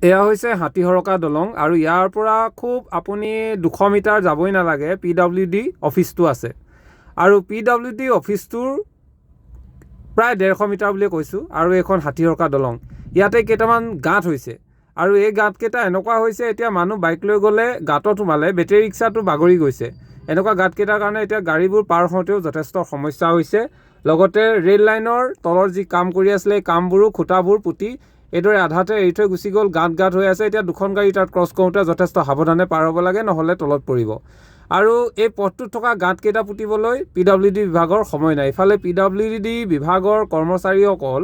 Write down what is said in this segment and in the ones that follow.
এয়া হৈছে হাতীহৰকা দলং আৰু ইয়াৰ পৰা খুব আপুনি 200 মিটাৰ যাবই নালাগে PWD অফিচটো আছে আৰু PWD অফিচটোৰ প্ৰায় 150 মিটাৰ বুলি কৈছোঁ আৰু এইখন হাতীহৰকা দলং ইয়াতে কেইটামান গাঁত হৈছে আৰু এই গাঁতকেইটা এনেকুৱা হৈছে এতিয়া মানুহ বাইক লৈ গ'লে গাঁতত সোমালে বেটেৰী ৰিক্সাটো বাগৰি গৈছে এনেকুৱা গাঁতকেইটাৰ কাৰণে এতিয়া গাড়ীবোৰ পাৰ হওঁতেও যথেষ্ট সমস্যা হৈছে লগতে ৰেল লাইনৰ তলৰ যি কাম কৰি আছিলে এই কামবোৰো খুঁটাবোৰ পুতি এইদৰে আধাতে এৰি থৈ গুচি গ'ল গাঁত হৈ আছে এতিয়া দুখন গাড়ী তাত ক্ৰছ কৰোঁতে যথেষ্ট সাৱধানে পাৰ হ'ব লাগে নহ'লে তলত পৰিব আৰু এই পথটোত থকা গাঁতকেইটা পুতিবলৈ PWD বিভাগৰ সময় নাই ইফালে PWD বিভাগৰ কৰ্মচাৰীসকল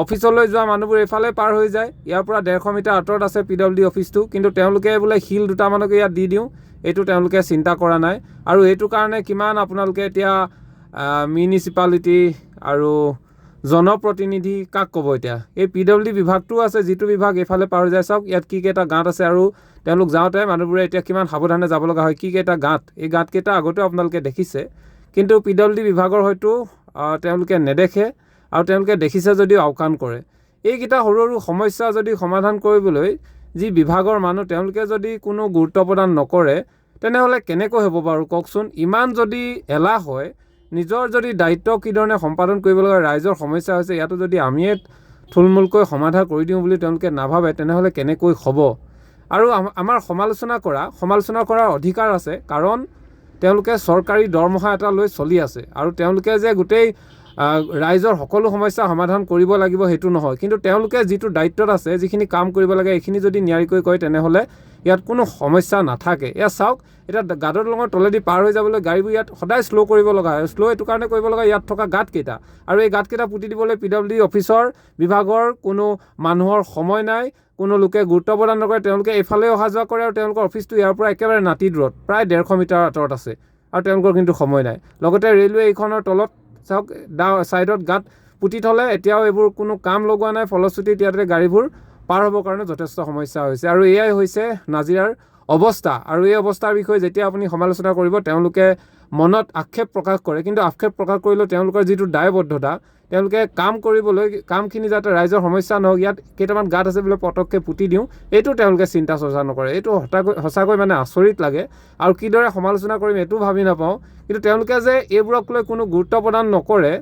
অফিচলৈ যোৱা মানুহবোৰ এফালে পাৰ হৈ যায় ইয়াৰ পৰা 150 মিটাৰ আঁতৰত আছে PWD অফিচটো কিন্তু তেওঁলোকে বোলে শিল দুটামানকে ইয়াত দি দিওঁ এইটো তেওঁলোকে চিন্তা কৰা নাই আৰু এইটো কাৰণে কিমান আপোনালোকে এতিয়া মিউনিচিপালিটি আৰু জনপ্ৰতিনিধি কাক ক'ব এতিয়া এই PWD বিভাগটো আছে যিটো বিভাগ এফালে পাৰ হৈ যায় চাওক ইয়াত কি কেইটা গাঁত আছে আৰু তেওঁলোক যাওঁতে মানুহবোৰে এতিয়া কিমান সাৱধানে যাব লগা হয় কি কেইটা গাঁত এই গাঁতকেইটা আগতেও আপোনালোকে দেখিছে কিন্তু PWD বিভাগৰ হয়তো তেওঁলোকে নেদেখে আৰু তেওঁলোকে দেখিছে যদিও আওকাণ কৰে এইকেইটা সৰু সৰু সমস্যা যদি সমাধান কৰিবলৈ যি বিভাগৰ মানুহ তেওঁলোকে যদি কোনো গুৰুত্ব প্ৰদান নকৰে তেনেহ'লে কেনেকৈ হ'ব বাৰু কওকচোন ইমান যদি এলাহ হয় নিজৰ যদি দায়িত্ব কিধৰণে সম্পাদন কৰিব লগা ৰাইজৰ সমস্যা হৈছে ইয়াতো যদি আমিয়ে থুলমূলকৈ সমাধান কৰি দিওঁ বুলি তেওঁলোকে নাভাবে তেনেহ'লে কেনেকৈ হ'ব আৰু আমাৰ সমালোচনা কৰাৰ অধিকাৰ আছে কাৰণ তেওঁলোকে চৰকাৰী দৰমহা এটা লৈ চলি আছে আৰু তেওঁলোকে যে গোটেই ৰাইজৰ সকলো সমস্যা সমাধান কৰিব লাগিব সেইটো নহয় কিন্তু তেওঁলোকে যিটো দায়িত্বত আছে যিখিনি কাম কৰিব লাগে এইখিনি যদি নিয়াৰিকৈ কৰে তেনেহ'লে ইয়াত কোনো সমস্যা নাথাকে এয়া চাওক এতিয়া গাঁতৰ দলঙৰ তলেদি পাৰ হৈ যাবলৈ গাড়ীবোৰ ইয়াত সদায় শ্ল' কৰিব লগা হয় শ্ল' এইটো কাৰণে কৰিব লগা ইয়াত থকা গাঁতকেইটা আৰু এই গাঁতকেইটা পুতি দিবলৈ PWD অফিচৰ বিভাগৰ কোনো মানুহৰ সময় নাই কোনো লোকে গুৰুত্ব প্ৰদান নকৰে তেওঁলোকে এইফালে অহা যোৱা কৰে আৰু তেওঁলোকৰ অফিচটো ইয়াৰ পৰা একেবাৰে নাতি দূৰত প্ৰায় 150 মিটাৰ আঁতৰত আছে আৰু তেওঁলোকৰ কিন্তু সময় নাই লগতে ৰেলৱে এইখনৰ তলত চাওক ছাইডত গাঁত পুতি থ'লে এতিয়াও এইবোৰ কোনো কাম লগোৱা নাই ফলশ্ৰুতিত ইয়াতে গাড়ীবোৰ পাৰ হ'বৰ কাৰণে যথেষ্ট সমস্যা হৈছে আৰু এয়াই হৈছে নাজিৰাৰ অৱস্থা আৰু এই অৱস্থাৰ বিষয়ে যেতিয়া আপুনি সমালোচনা কৰিব তেওঁলোকে মনত আক্ষেপ প্ৰকাশ কৰে কিন্তু আক্ষেপ প্ৰকাশ কৰিলেও তেওঁলোকৰ যিটো দায়বদ্ধতা তেওঁলোকে কাম কৰিবলৈ কামখিনি যাতে ৰাইজৰ সমস্যা নহওক ইয়াত কেইটামান গাঁত আছে বোলে পটককৈ পুতি দিওঁ এইটো তেওঁলোকে চিন্তা চৰ্চা নকৰে এইটো সঁচাকৈ মানে আচৰিত লাগে আৰু কিদৰে সমালোচনা কৰিম এইটো ভাবি নাপাওঁ কিন্তু তেওঁলোকে যে এইবোৰক লৈ কোনো গুৰুত্ব প্ৰদান নকৰে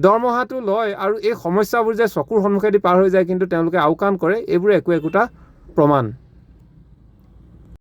দৰমহাটো লয় আৰু এই সমস্যাবোৰ যে চকুৰ সন্মুখেদি পাৰ হৈ যায় কিন্তু তেওঁলোকে আওকাণ কৰে এইবোৰ একোটা প্ৰমাণ